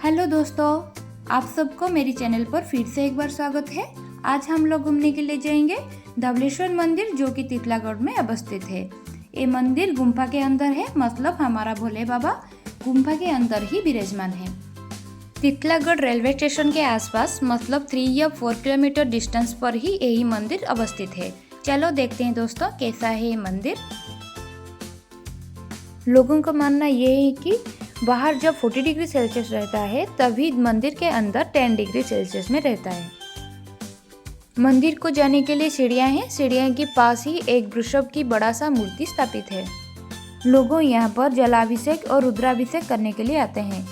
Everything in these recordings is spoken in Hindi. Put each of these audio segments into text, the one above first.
हेलो दोस्तों, आप सबको मेरी चैनल पर फिर से एक बार स्वागत है। आज हम लोग घूमने के लिए जाएंगे धवलेश्वर मंदिर, जो कि तितलागढ़ में अवस्थित है। ये मंदिर गुम्फा के अंदर है, मतलब हमारा भोले बाबा गुम्फा के अंदर ही विराजमान है। तितलागढ़ रेलवे स्टेशन के आसपास, मतलब 3 या 4 किलोमीटर डिस्टेंस पर ही यही मंदिर अवस्थित है। चलो देखते हैं दोस्तों कैसा है ये मंदिर। लोगों का मानना ये है कि बाहर जब 40 डिग्री सेल्सियस रहता है, तभी मंदिर के अंदर 10 डिग्री सेल्सियस में रहता है। मंदिर को जाने के लिए सीढ़ियाँ हैं। सीढ़ियाँ के पास ही एक वृषभ की बड़ा सा मूर्ति स्थापित है। लोगों यहाँ पर जलाभिषेक और रुद्राभिषेक करने के लिए आते हैं।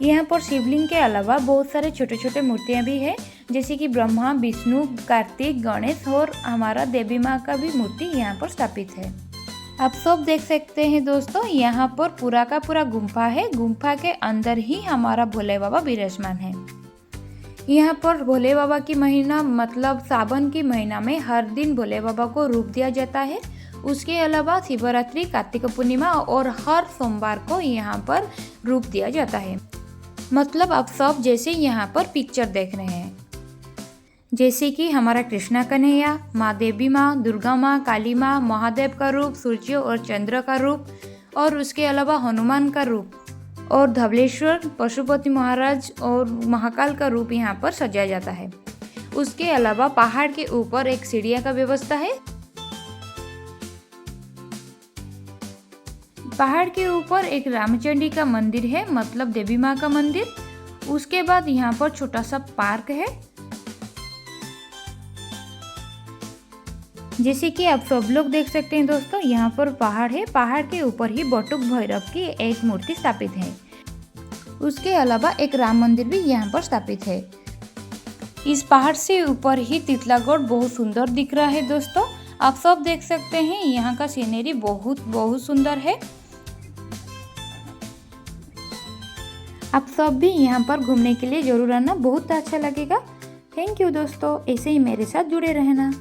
यहाँ पर शिवलिंग के अलावा बहुत सारे छोटे छोटे मूर्तियाँ भी है, जैसे कि ब्रह्मा, विष्णु, कार्तिक, गणेश और हमारा देवी माँ का भी मूर्ति यहाँ पर स्थापित है। आप सब देख सकते हैं दोस्तों, यहाँ पर पूरा का पूरा गुम्फा है। गुम्फा के अंदर ही हमारा भोले बाबा विराजमान है। यहाँ पर भोले बाबा की महीना, मतलब सावन की महीना में हर दिन भोले बाबा को रूप दिया जाता है। उसके अलावा शिवरात्रि, कार्तिक पूर्णिमा और हर सोमवार को यहाँ पर रूप दिया जाता है। मतलब आप सब जैसे यहाँ पर पिक्चर देख रहे हैं, जैसे कि हमारा कृष्णा कन्हैया, माँ देवी माँ, दुर्गा माँ, काली माँ, महादेव का रूप, सूर्य और चंद्र का रूप, और उसके अलावा हनुमान का रूप और धवलेश्वर, पशुपति महाराज और महाकाल का रूप यहाँ पर सजाया जाता है। उसके अलावा पहाड़ के ऊपर एक सीढ़ियाँ का व्यवस्था है। पहाड़ के ऊपर एक रामचंडी का मंदिर है, मतलब देवी माँ का मंदिर। उसके बाद यहाँ पर छोटा सा पार्क है। जैसे कि आप सब लोग देख सकते हैं दोस्तों, यहाँ पर पहाड़ है। पहाड़ के ऊपर ही बटुक भैरव की एक मूर्ति स्थापित है। उसके अलावा एक राम मंदिर भी यहाँ पर स्थापित है। इस पहाड़ से ऊपर ही तितलागढ़ बहुत सुंदर दिख रहा है दोस्तों। आप सब देख सकते हैं, यहाँ का सीनरी बहुत सुंदर है। आप सब भी यहाँ पर घूमने के लिए जरूर आना, बहुत अच्छा लगेगा। थैंक यू दोस्तों, ऐसे ही मेरे साथ जुड़े रहना।